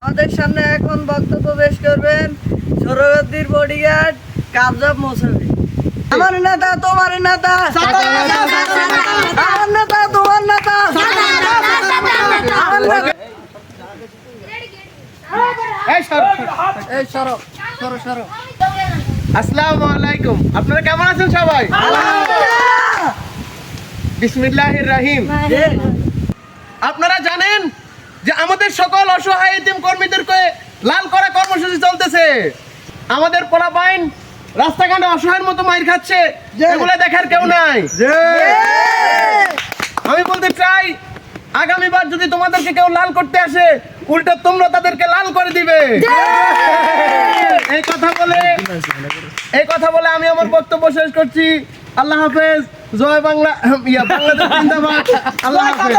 আমাদের সামনে এখন বক্তব্য পেশ করবেন সৌরগদ্দির বডিগার্ড কাবজাব মোসাফি। আমার নেতা তোমার নেতা, আমার নেতা তোমার নেতা। আসসালামু আলাইকুম। আপনারা কেমন আছেন সবাই? বিসমিল্লাহির রহিম। আপনারা জানেন যে আমাদের সকল অসহায় এতিম কর্মীদেরকে লাল করা কর্মসূচি চলতেছে। আমাদের পোলাপাইন রাস্তাঘাটে অসহায়ের মতো মাইর খাচ্ছে, এগুলো দেখার কেউ নাই। আমি বলতে চাই, আগামীবার যদি তোমাদেরকে কেউ লাল করতে আসে, উল্টো তোমরা তাদেরকে লাল করে দিবে। এই কথা বলে আমি আমার বক্তব্য শেষ করছি। আল্লাহ হাফেজ। জয় বাংলা, বাংলাদেশ জিন্দাবাদ। আল্লাহ হাফেজ।